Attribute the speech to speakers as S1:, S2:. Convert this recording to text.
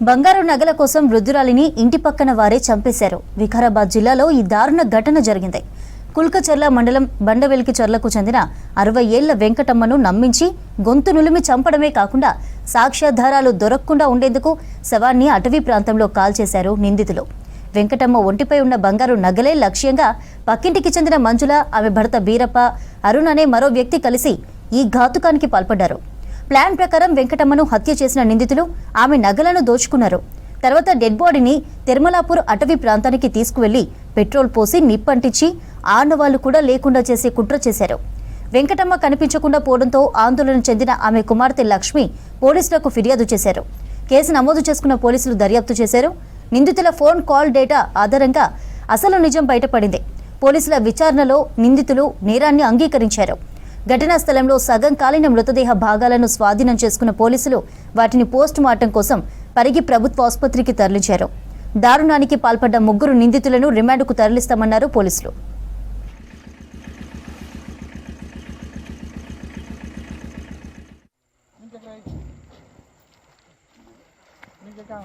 S1: బంగారు నగల కోసం వృద్ధురాలిని ఇంటి పక్కన వారే చంపేశారు. వికారాబాద్ జిల్లాలో ఈ దారుణ ఘటన జరిగింది. కుల్కచర్ల మండలం బండవెల్కి చర్లకు చెందిన 60 ఏళ్ల వెంకటమ్మను నమ్మించి గొంతు నులిమి చంపడమే కాకుండా సాక్ష్యాధారాలు దొరకకుండా ఉండేందుకు శవాన్ని అటవీ ప్రాంతంలో కాల్చేశారు నిందితులు. వెంకటమ్మ ఒంటిపై ఉన్న బంగారు నగలే లక్ష్యంగా పక్కింటికి చెందిన మంజుల, ఆమె భర్త బీరప్ప, అరుణ్ అనే మరో వ్యక్తి కలిసి ఈ ఘాతుకానికి పాల్పడ్డారు. ప్లాన్ ప్రకారం వెంకటమ్మను హత్య చేసిన నిందితులు ఆమె నగలను దోచుకున్నారు. తర్వాత డెడ్ బాడీని తిరుమలాపూర్ అటవీ ప్రాంతానికి తీసుకువెళ్లి పెట్రోల్ పోసి నిప్పంటించి ఆనవాళ్లు కూడా లేకుండా చేసే కుట్ర చేశారు. వెంకటమ్మ కనిపించకుండా పోవడంతో ఆందోళన చెందిన ఆమె కుమార్తె లక్ష్మి పోలీసులకు ఫిర్యాదు చేశారు. కేసు నమోదు చేసుకున్న పోలీసులు దర్యాప్తు చేశారు. నిందితుల ఫోన్ కాల్ డేటా ఆధారంగా అసలు నిజం బయటపడింది. పోలీసుల విచారణలో నిందితులు నేరాన్ని అంగీకరించారు. ఘటనా స్థలంలో సగం కాలిన మృతదేహ భాగాలను స్వాధీనం చేసుకున్న పోలీసులు వాటిని పోస్ట్ మార్టం కోసం పరిగి ప్రభుత్వ ఆసుపత్రికి తరలించారు. దారుణానికి పాల్పడ్డ 3 నిందితులను రిమాండ్కు తరలిస్తామన్నారు పోలీసులు.
S2: ఇంకా